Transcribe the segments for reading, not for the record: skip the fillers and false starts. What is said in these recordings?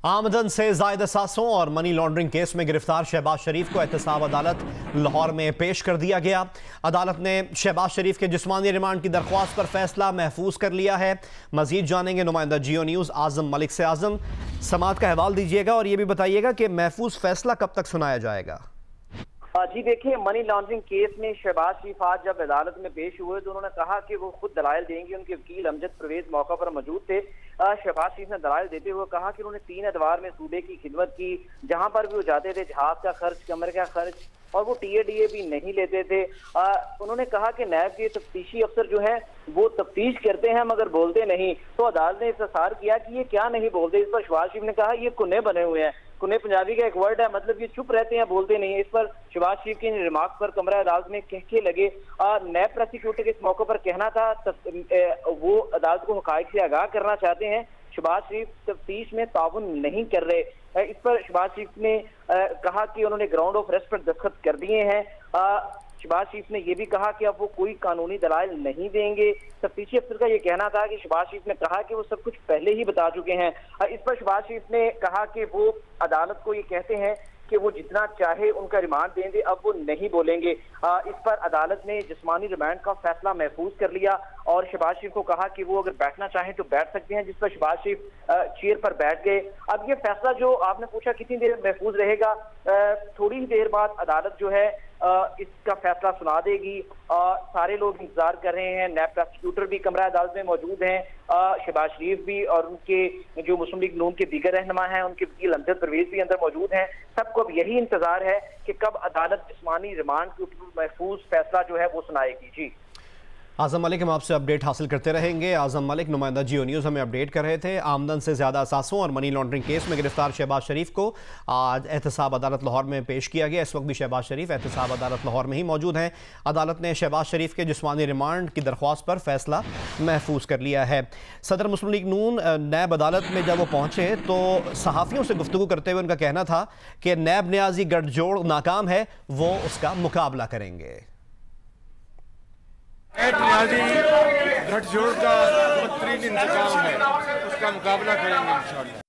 आमदन से ज़ायद सासों और मनी लॉन्ड्रिंग केस में गिरफ्तार शहबाज शरीफ को एहतसाब अदालत लाहौर में पेश कर दिया गया। अदालत ने शहबाज शरीफ के जिस्मानी रिमांड की दरख्वास्त पर फैसला महफूज कर लिया है। मजीद जानेंगे नुमाइंदा जियो न्यूज़ आज़म मलिक से। आज़म, समाअत का हवाल दीजिएगा और ये भी बताइएगा कि महफूज फैसला कब तक सुनाया जाएगा। जी देखिए, मनी लॉन्ड्रिंग केस में शहबाज शरीफ आज जब अदालत में पेश हुए तो उन्होंने कहा कि वो खुद दलाइल देंगे। उनके वकील अमजद परवेज मौका पर मौजूद थे। शहबाज शरीफ ने दलाइल देते हुए कहा कि उन्होंने 3 अदवार में सूबे की खिदमत की, जहां पर भी वो जाते थे जहाज का खर्च, कमरे का खर्च और वो टीए भी नहीं लेते थे। उन्होंने कहा कि नैब के तफ्तीशी अफसर जो है वो तफ्तीश करते हैं मगर बोलते नहीं। तो अदालत ने इस्तफसार किया कि ये क्या नहीं बोलते। इस पर शहबाज शरीफ ने कहा ये कुन्ने बने हुए हैं। कुन्ने पंजाबी का एक वर्ड है, मतलब ये चुप रहते हैं, बोलते नहीं। इस पर शहबाज शरीफ के रिमार्क पर कमरा अदालत में कहके लगे। नैब प्रोसिक्यूटर के इस मौके पर कहना था वो अदालत को हकायक से आगाह करना चाहते हैं। शहबाज शरीफ तफ्तीश में ताउन नहीं कर रहे। इस पर शहबाज शरीफ ने कहा कि उन्होंने ग्राउंड ऑफ अरेस्ट पर दस्तखत कर दिए हैं। शहबाज शरीफ ने यह भी कहा कि अब वो कोई कानूनी दलाइल नहीं देंगे। तफ्तीशी अफसर का ये कहना था कि शहबाज शरीफ ने कहा कि वो सब कुछ पहले ही बता चुके हैं। इस पर शहबाज शरीफ ने कहा कि वो अदालत को ये कहते हैं कि वो जितना चाहे उनका रिमांड देंगे, अब वो नहीं बोलेंगे। इस पर अदालत ने जिस्मानी रिमांड का फैसला महफूज कर लिया और शहबाज शरीफ को कहा कि वो अगर बैठना चाहें तो बैठ सकते हैं, जिस पर शहबाज शरीफ चेयर पर बैठ गए। अब ये फैसला जो आपने पूछा कितनी देर महफूज रहेगा, थोड़ी ही देर बाद अदालत जो है इसका फैसला सुना देगी। सारे लोग इंतजार कर रहे हैं। नैब प्रोसिक्यूटर भी कमरा अदालत में मौजूद हैं, शहबाज शरीफ भी और उनके जो मुस्लिम लीग नून के दीगर रहनुमा हैं, उनके वकील अमजद परवेज भी अंदर मौजूद हैं। सबको अब यही इंतजार है कि कब अदालत जिस्मानी रिमांड के ऊपर महफूज फैसला जो है वो सुनाएगी। जी आज़म मलिक, हम आपसे अपडेट हासिल करते रहेंगे। आज़म मलिक, नुमाइंदा जियो न्यूज़, हमें अपडेट कर रहे थे। आमदन से ज़्यादा असासों और मनी लॉन्ड्रिंग केस में गिरफ्तार शहबाज शरीफ को आज एहतसाब अदालत लाहौर में पेश किया गया। इस वक्त भी शहबाज शरीफ एहतसाब अदालत लाहौर में ही मौजूद हैं। अदालत ने शहबाज शरीफ के जिस्मानी रिमांड की दरख्वास्त पर फैसला महफूज कर लिया है। सदर मुस्लिम लीग नून नैब अदालत में जब वो पहुँचे तो सहाफ़ियों से गुफ्तगू करते हुए उनका कहना था कि नैब न्याजी गठजोड़ नाकाम है, वो उसका मुकाबला करेंगे। गठजोड़ का बदतरीन इंतजाम है, उसका मुकाबला करेंगे इंशाअल्लाह।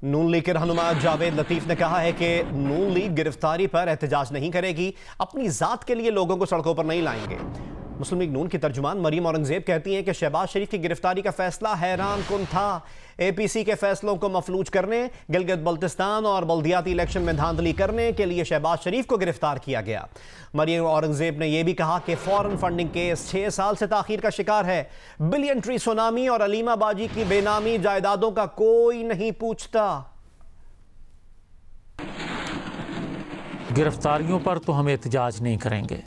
नून लीग के रहनुमा जावेद लतीफ ने कहा है कि नून लीग गिरफ्तारी पर एहतजाज नहीं करेगी, अपनी जात के लिए लोगों को सड़कों पर नहीं लाएंगे। मुस्लिम लीग नून की तर्जुमान मरियम औरंगजेब कहती हैं कि शहबाज शरीफ की गिरफ्तारी का फैसला हैरान कुन था। एपीसी के फैसलों को मफलूज करने, गिलगित बल्तिस्तान और बल्दियाती इलेक्शन में धांधली करने के लिए शहबाज शरीफ को गिरफ्तार किया गया। मरियम औरंगजेब ने यह भी कहा कि फॉरेन फंडिंग केस 6 साल से ताखीर का शिकार है। बिलियन ट्री सुनामी और अलीमा बाजी की बेनामी जायदादों का कोई नहीं पूछता। गिरफ्तारियों पर तो हम एहतजाज नहीं करेंगे।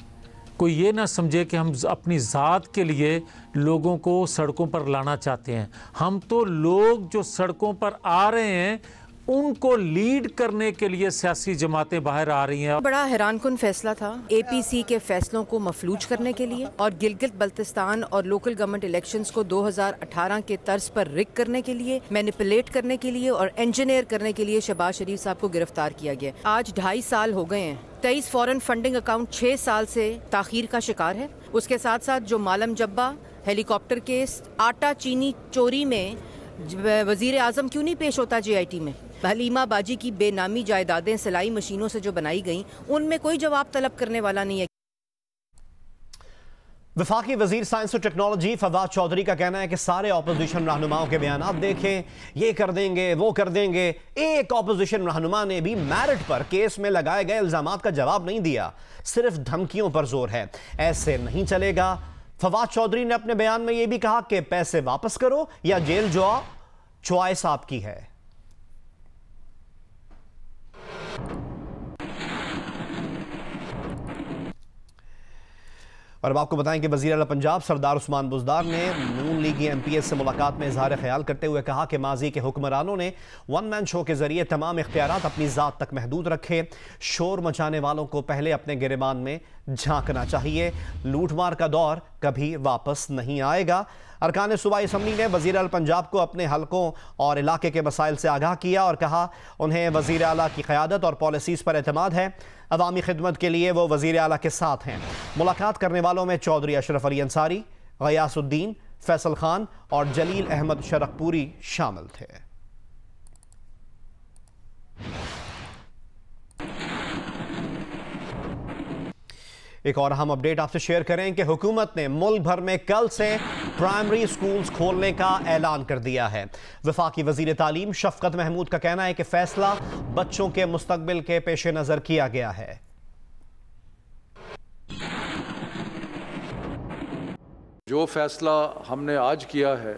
कोई ये ना समझे कि हम अपनी ज़ात के लिए लोगों को सड़कों पर लाना चाहते हैं। हम तो लोग जो सड़कों पर आ रहे हैं उनको लीड करने के लिए सियासी जमातें बाहर आ रही हैं। बड़ा हैरानकुन फैसला था एपीसी के फैसलों को मफलूज करने के लिए और गिलगित बल्तिस्तान और लोकल गवर्नमेंट इलेक्शंस को 2018 के तर्ज पर रिग करने के लिए, मैनिपुलेट करने के लिए और इंजीनियर करने के लिए शहबाज शरीफ साहब को गिरफ्तार किया गया। आज 2.5 साल हो गए हैं। 23 फॉरेन फंडिंग अकाउंट 6 साल से ताखीर का शिकार है। उसके साथ साथ जो मालम जब्बा हेलीकॉप्टर केस, आटा चीनी चोरी में वजीर आजम क्यों नहीं पेश होता JIT में, हलीमा बाजी की बेनामी जायदादें सिलाई मशीनों से जो बनाई गई, उनमें कोई जवाब तलब करने वाला नहीं है। वफाकी वजीर साइंस और टेक्नोलॉजी फवाद चौधरी का कहना है कि सारे ऑपोजिशन रहनुमाओं के बयानात देखें, ये कर देंगे वो कर देंगे। एक ऑपोजिशन रहनुमा ने भी मेरिट पर केस में लगाए गए इल्जामात का जवाब नहीं दिया, सिर्फ धमकियों पर जोर है। ऐसे नहीं चलेगा। फवाद चौधरी ने अपने बयान में यह भी कहा कि पैसे वापस करो या जेल जाओ, चॉइस आपकी है। और अब आपको बताएं कि वज़ीर आला पंजाब सरदार उस्मान बुज़दार ने नून लीगी MPS से मुलाकात में इजहार ख्याल करते हुए कहा कि माजी के हुक्मरानों ने वन मैन शो के जरिए तमाम इख्तियारात अपनी ज़ात तक महदूद रखे। शोर मचाने वालों को पहले अपने गिरेबान में झांकना चाहिए। लूटमार का दौर कभी वापस नहीं आएगा। अरकान सूबाई असम्बली ने वज़ीर आला पंजाब को अपने हलकों और इलाके के मसाइल से आगाह किया और कहा उन्हें वज़ीर आला की क़यादत और पॉलिसीज़ पर एतमाद है। अवामी खिदमत के लिए वो वज़ीर आला के साथ हैं। मुलाकात करने वालों में चौधरी अशरफ अली अंसारी, गयासुद्दीन, फैसल खान और जलील अहमद शरकपुरी शामिल थे। एक और अहम अपडेट आपसे शेयर करें कि हुकूमत ने मुल्क भर में कल से प्राइमरी स्कूल्स खोलने का ऐलान कर दिया है। वफाकी वजीर तालीम शफकत महमूद का कहना है कि फैसला बच्चों के मुस्तकबिल के पेश नजर किया गया है। जो फैसला हमने आज किया है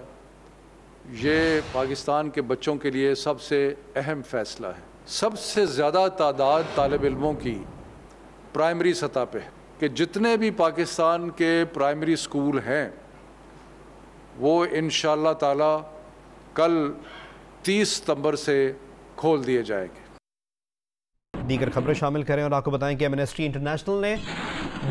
ये पाकिस्तान के बच्चों के लिए सबसे अहम फैसला है। सबसे ज़्यादा तादाद तालिब इल्मों की प्राइमरी सतह पे है कि जितने भी पाकिस्तान के प्राइमरी स्कूल हैं वो इंशाअल्लाह ताला कल 30 सितंबर से खोल दिए जाएंगे। दीगर खबरें शामिल करें और आपको बताएं कि एमनेस्टी इंटरनेशनल ने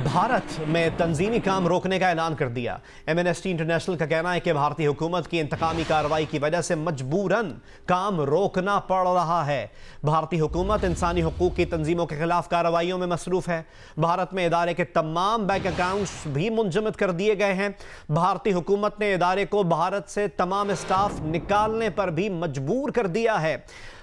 भारत में तंजीमी काम रोकने का ऐलान कर दिया। एमनेस्टी इंटरनेशनल का कहना है कि भारतीय हुकूमत की इंतकामी कार्रवाई की वजह से मजबूरन काम रोकना पड़ रहा है। भारतीय हुकूमत इंसानी हुकूक की तंजीमों के खिलाफ कार्रवाइयों में मसरूफ है। भारत में इदारे के तमाम बैंक अकाउंट्स भी मुंजमद कर दिए गए हैं। भारतीय हुकूमत ने इदारे को भारत से तमाम स्टाफ निकालने पर भी मजबूर कर दिया है।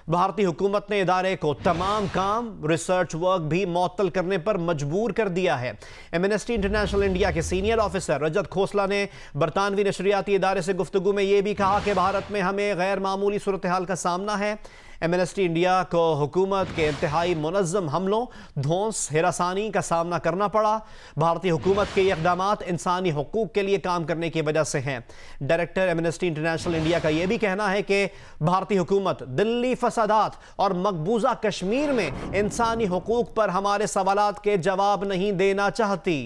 भारतीय हुकूमत ने इदारे को तमाम काम रिसर्च वर्क भी मुअत्तल करने पर मजबूर कर दिया है। एमनेस्टी इंटरनेशनल इंडिया के सीनियर ऑफिसर रजत खोसला ने बरतानवी नशरियाती इदारे से गुफ्तगू में यह भी कहा कि भारत में हमें गैर मामूली सूरत हाल का सामना है। एमनेस्टी इंडिया को हुकूमत के इंतहाई मुनज़्ज़म हमलों, धौंस, हिरासानी का सामना करना पड़ा। भारतीय हुकूमत के ये इक़दामात इंसानी हुकूक के लिए काम करने की वजह से हैं। डायरेक्टर एमनेस्टी इंटरनेशनल इंडिया का यह भी कहना है कि भारतीय हुकूमत दिल्ली फसादात और मकबूजा कश्मीर में इंसानी हुकूक पर हमारे सवालात के जवाब नहीं देना चाहती।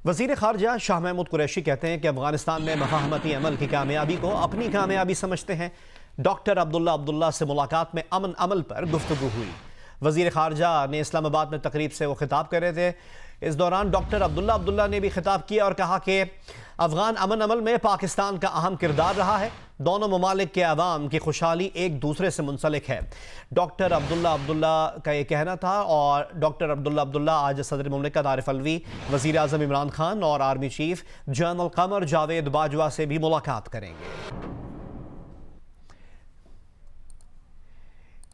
वज़ीर ख़ारजा शाह महमूद कुरैशी कहते हैं कि अफगानिस्तान में मफाहमती अमल की कामयाबी को अपनी कामयाबी समझते हैं। डॉक्टर अब्दुल्ला से मुलाकात में अमन अमल पर गुफ्तगू हुई। वज़ीर ख़ारजा ने इस्लामाबाद में तकरीब से वो खिताब कर रहे थे। इस दौरान डॉक्टर अब्दुल्ला ने भी खिताब किया और कहा कि अफ़गान अमन अमल में पाकिस्तान का अहम किरदार रहा है। दोनों ममालिक के अवाम की खुशहाली एक दूसरे से मुंसलिक है। डॉक्टर अब्दुल्ला का ये कहना था। और डॉक्टर अब्दुल्ला आज सदर मुमलिकत आरिफ अलवी, वज़ीर आज़म इमरान खान और army chief general Qamar Javed Bajwa से भी मुलाकात करेंगे।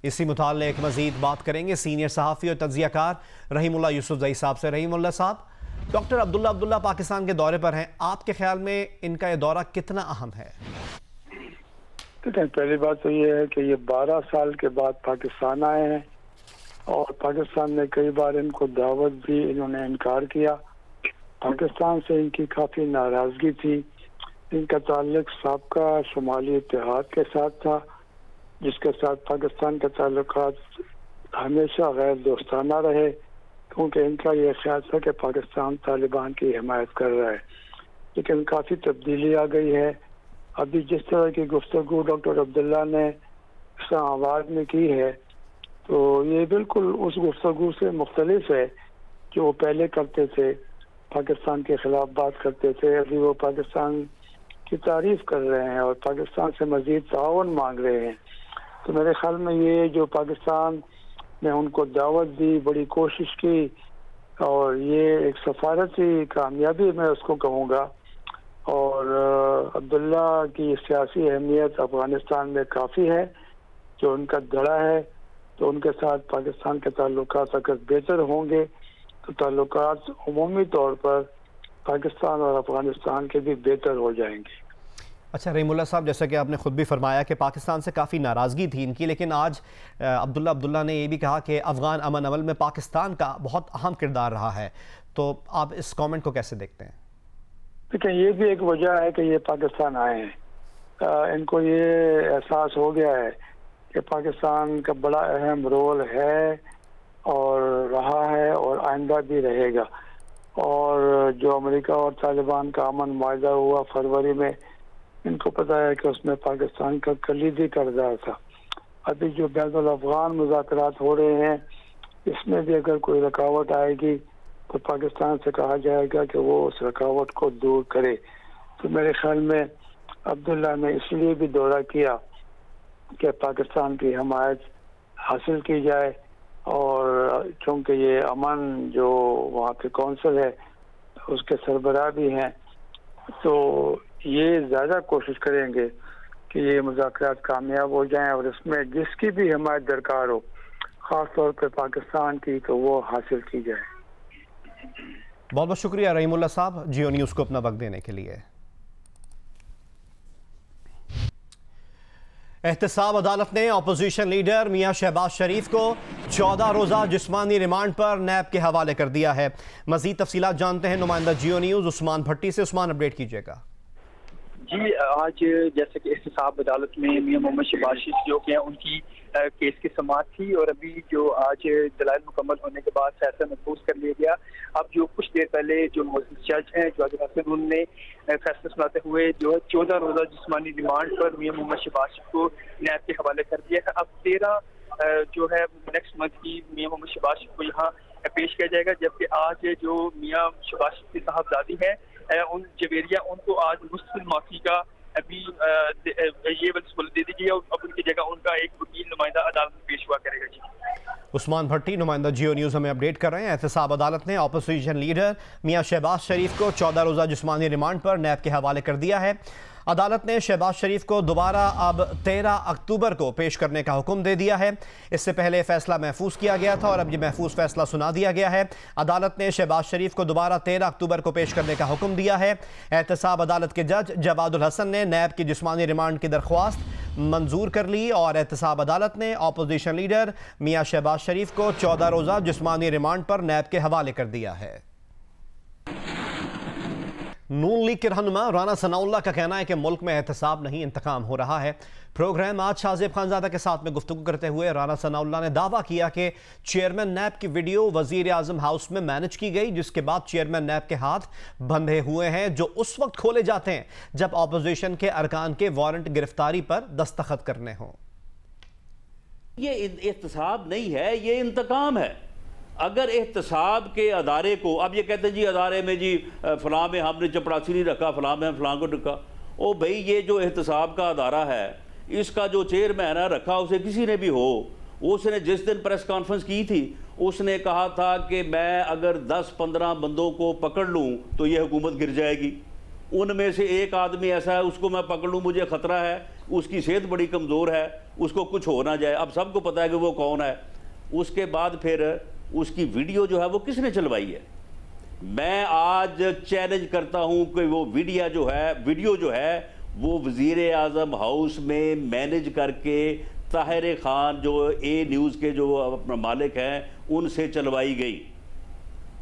इसी मुताल्लिक़ मज़ीद बात करेंगे सीनियर सहाफ़ी और तज्ज़ियाकार रहीमुल्लाह यूसुफ़ज़ई साहब से। रहीमुल्लाह साहब, डॉक्टर अब्दुल्ला पाकिस्तान के दौरे पर हैं। आपके ख्याल में इनका ये दौरा कितना अहम है? पहली बात तो ये है कि ये 12 साल के बाद पाकिस्तान आए हैं और पाकिस्तान ने कई बार इनको दावत दी, इन्होंने इनकार किया। पाकिस्तान से इनकी काफ़ी नाराज़गी थी। इनका ताल्लुक साबका शुमाली इत्तेहाद के साथ था, जिसके साथ पाकिस्तान के ताल्लुकात हमेशा गैर दोस्ताना रहे, क्योंकि इनका ये ख्याल था कि पाकिस्तान तालिबान की हिमायत कर रहा है। लेकिन काफ़ी तब्दीली आ गई है। अभी जिस तरह की गुफ्तगू डॉक्टर अब्दुल्ला ने इस्लामाबाद में की है, तो ये बिल्कुल उस गुफ्तगू से मुख्तलिफ है जो वो पहले करते थे। पाकिस्तान के ख़िलाफ़ बात करते थे, अभी वो पाकिस्तान की तारीफ़ कर रहे हैं और पाकिस्तान से मज़ीद ताउन मांग रहे हैं। तो मेरे ख्याल में ये जो पाकिस्तान ने उनको दावत दी, बड़ी कोशिश की, और ये एक सफारती कामयाबी मैं उसको कहूँगा। और अब्दुल्ला की सियासी अहमियत अफ़गानिस्तान में काफ़ी है, जो उनका धड़ा है। तो उनके साथ पाकिस्तान के ताल्लुकात अगर बेहतर होंगे तो ताल्लुकात उमूमी तौर पर पाकिस्तान और अफ़गानिस्तान के भी बेहतर हो जाएंगे। अच्छा रहीमुल्लाह साहब, जैसा कि आपने ख़ुद भी फरमाया कि पाकिस्तान से काफ़ी नाराज़गी थी इनकी, लेकिन आज अब्दुल्ला ने ये भी कहा कि अफ़गान अमन अमल में पाकिस्तान का बहुत अहम किरदार रहा है। तो आप इस कमेंट को कैसे देखते हैं? देखिए, ये भी एक वजह है कि ये पाकिस्तान आए हैं। इनको ये एहसास हो गया है कि पाकिस्तान का बड़ा अहम रोल है और रहा है और आइंदा भी रहेगा। और जो अमेरिका और तालिबान का अमन मुआहदा हुआ फरवरी में, इनको पता है कि उसमें पाकिस्तान का कलीदी किरदार था। अभी जो बैनुल अफ़गान मुज़ाकरात हो रहे हैं, इसमें भी अगर कोई रुकावट आएगी तो पाकिस्तान से कहा जाएगा कि वो उस रुकावट को दूर करे। तो मेरे ख्याल में अब्दुल्ला ने इसलिए भी दौरा किया कि पाकिस्तान की हमायत हासिल की जाए और चूंकि ये अमन जो वहाँ के कौंसल है उसके सरबराह भी हैं, तो ये ज़्यादा कोशिश करेंगे कि ये मुज़ाकरात कामयाब हो जाएं और इसमें जिसकी भी हिमायत दरकार हो, ख़ास तौर पर पाकिस्तान की, तो वो हासिल की जाए। बहुत बहुत शुक्रिया रहीमुल्लाह साहब जियो न्यूज़ को अपना वक्त देने के लिए। एहतसाब अदालत ने अपोजिशन लीडर मियां शहबाज शरीफ को 14 रोज़ा जिस्मानी रिमांड पर नैब के हवाले कर दिया है। मज़ीद तफसीलात जानते हैं नुमाइंदा जियो न्यूज़ उस्मान भट्टी से। उस्मान, अपडेट कीजिएगा। जी, आज जैसे कि एहतसाब अदालत में मियां मोहम्मद शहबाज शरीफ जो कि उनकी केस की समाअत थी और अभी जो आज दलाइल मुकम्मल होने के बाद फैसला महफूज कर लिया गया। अब जो कुछ देर पहले जो जज हैं जज हसन, उन्होंने फैसला सुनाते हुए जो 14 रोज़ा जिस्मानी रिमांड पर मियां मोहम्मद शहबाज शरीफ को नैब के हवाले कर दिया है। अब 13 जो है नेक्स्ट मंथ की मियां मोहम्मद शहबाज शरीफ को यहाँ पेश किया जाएगा, जबकि आज जो मियां शहबाज शरीफ की साहबजादी है उन जवेरिया, उनको आज मुस्तकिल माफी का अभी ये दे दी गई है। अब उनकी जगह उनका एक वकील नुमाइंदा अदालत में पेश हुआ करेगा। जी, उस्मान भट्टी नुमाइंदा जियो न्यूज़ हमें अपडेट कर रहे हैं। एहतसाब अदालत ने अपोजिशन लीडर मियां शहबाज शरीफ को 14 रोज़ा जिस्मानी रिमांड पर नैब के हवाले कर दिया है। अदालत ने शहबाज शरीफ को दोबारा अब 13 अक्टूबर को पेश करने का हुक्म दे दिया है। इससे पहले फैसला महफूज किया गया था और अब ये महफूज फैसला सुना दिया गया है। अदालत ने शहबाज शरीफ को दोबारा 13 अक्टूबर को पेश करने का हुक्म दिया है। एहतसाब अदालत के जज जवादुल हसन ने नैब की जिस्मानी रिमांड की दरख्वास्त मंजूर कर ली और एहतसाब अदालत ने अपोजिशन लीडर मियां शहबाज शरीफ को 14 रोज़ा जिस्मानी रिमांड पर नैब के हवाले कर दिया है। नून लीग के रहनुमा राना सनाउल्लाह का कहना है कि मुल्क में एहतसाब नहीं इंतकाम हो रहा है। प्रोग्राम आज शाहजेब खानजादा के साथ में गुफ्तगू करते हुए राना सनाउल्लाह ने दावा किया कि चेयरमैन नैब की वीडियो वजीर आजम हाउस में मैनेज की गई, जिसके बाद चेयरमैन नैब के हाथ बंधे हुए हैं जो उस वक्त खोले जाते हैं जब अपोजिशन के अरकान के वारंट गिरफ्तारी पर दस्तखत करने हों। ये एहतसाब नहीं है, ये इंतकाम है। अगर एहतसाब के अदारे को, अब ये कहते हैं जी अदारे में जी फलां में हमने चपरासी नहीं रखा, फलां में फलां को रखा। ओ भाई, ये जो एहतसाब का अदारा है, इसका जो चेयरमैन है रखा, उसे किसी ने भी हो, उसने जिस दिन प्रेस कॉन्फ्रेंस की थी उसने कहा था कि मैं अगर 10-15 बंदों को पकड़ लूँ तो ये हुकूमत गिर जाएगी। उनमें से एक आदमी ऐसा है, उसको मैं पकड़ लूँ, मुझे ख़तरा है, उसकी सेहत बड़ी कमज़ोर है, उसको कुछ हो ना जाए। अब सबको पता है कि वो कौन है। उसके बाद फिर उसकी वीडियो जो है वो किसने चलवाई है? मैं आज चैलेंज करता हूं कि वो वीडियो जो है वो वजीर आजम हाउस में मैनेज करके ताहिर खान जो ए न्यूज़ के जो मालिक हैं उनसे चलवाई गई।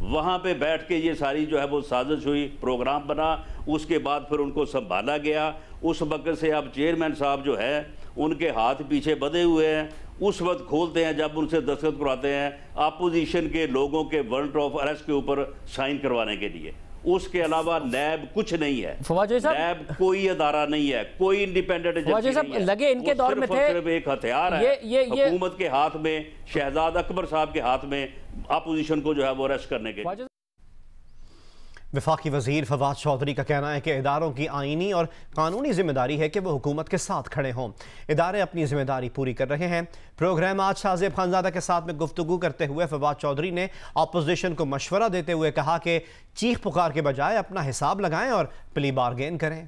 वहाँ पे बैठ के ये सारी जो है वो साजिश हुई, प्रोग्राम बना, उसके बाद फिर उनको संभाला गया। उस वक्त से अब चेयरमैन साहब जो है उनके हाथ पीछे बंधे हुए हैं। उस वक्त खोलते हैं जब उनसे दस्तखत करवाते हैं अपोजिशन के लोगों के वारंट ऑफ अरेस्ट के ऊपर साइन करवाने के लिए। उसके अलावा नैब कुछ नहीं है। नैब कोई अदारा नहीं है, कोई इंडिपेंडेंट एजेंसी नहीं है। लगे इनके दौर में थे, सिर्फ एक हथियार है हुकूमत के हाथ में, शहजाद अकबर साहब के हाथ में, अपोजिशन को जो है वो अरेस्ट करने के। वफाकी वजीर फवाद चौधरी का कहना है कि इदारों की आईनी और कानूनी जिम्मेदारी है कि वो हुकूमत के साथ खड़े हों। इदारे अपनी जिम्मेदारी पूरी कर रहे हैं। प्रोग्राम आज शाहजेब खानजादा के साथ में गुफ्तगू करते हुए फवाद चौधरी ने अपोजिशन को मशवरा देते हुए कहा कि चीख पुकार के बजाय अपना हिसाब लगाएं और प्ली बार्गेन करें।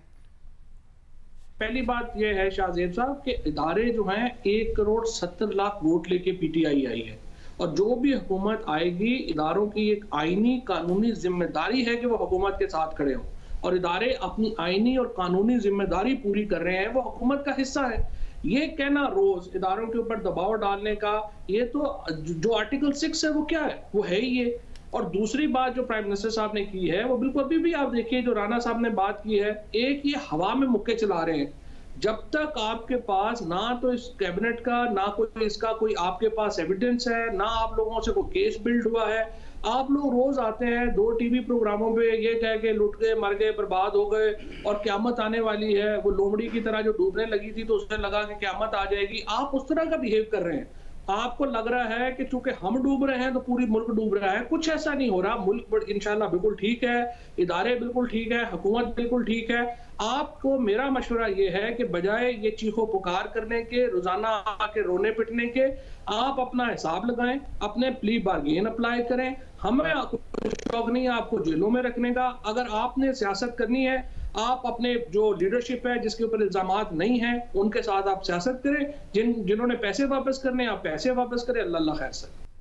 पहली बात यह है शाहजेब साहब कि इदारे जो हैं 1,70,00,000 वोट लेके पीटीआई आई है और जो भी हुकूमत आएगी, इदारों की एक आईनी कानूनी जिम्मेदारी है कि वो हुकूमत के साथ खड़े हों और इदारे अपनी आईनी और कानूनी जिम्मेदारी पूरी कर रहे हैं, वो हुकूमत का हिस्सा है। ये कहना रोज इदारों के ऊपर दबाव डालने का, ये तो जो आर्टिकल 6 है वो क्या है, वो है ही ये। और दूसरी बात जो प्राइम मिनिस्टर साहब ने की है वो बिल्कुल अभी भी आप देखिए जो राना साहब ने बात की है, एक ये हवा में मुक्के चला रहे हैं। जब तक आपके पास ना तो इस कैबिनेट का ना कोई इसका कोई आपके पास एविडेंस है, ना आप लोगों से कोई केस बिल्ड हुआ है, आप लोग रोज आते हैं 2 टीवी प्रोग्रामों पे ये कह के लुट गए, मर गए, बर्बाद हो गए और क्यामत आने वाली है। वो लोमड़ी की तरह जो डूबने लगी थी तो उसने लगा कि क्यामत आ जाएगी। आप उस तरह का बिहेव कर रहे हैं। आपको लग रहा है कि चूंकि हम डूब रहे हैं तो पूरी मुल्क डूब रहा है। कुछ ऐसा नहीं हो रहा। मुल्क इंशाल्लाह बिल्कुल ठीक है, इदारे बिल्कुल ठीक है, हुकूमत बिल्कुल ठीक है। आपको मेरा मशवरा ये है कि बजाय ये चीखो पुकार करने के, रोजाना आके रोने पिटने के, आप अपना हिसाब लगाएं, अपने प्ली बार्गेन अप्लाई करें। हमें शौक नहीं है आपको जेलों में रखने का। अगर आपने सियासत करनी है, आप अपने जो लीडरशिप है जिसके ऊपर इल्जामात नहीं है उनके साथ आप सियासत करें। जिन्होंने पैसे वापस करने आप पैसे वापस करें। अल्लाह खैर से।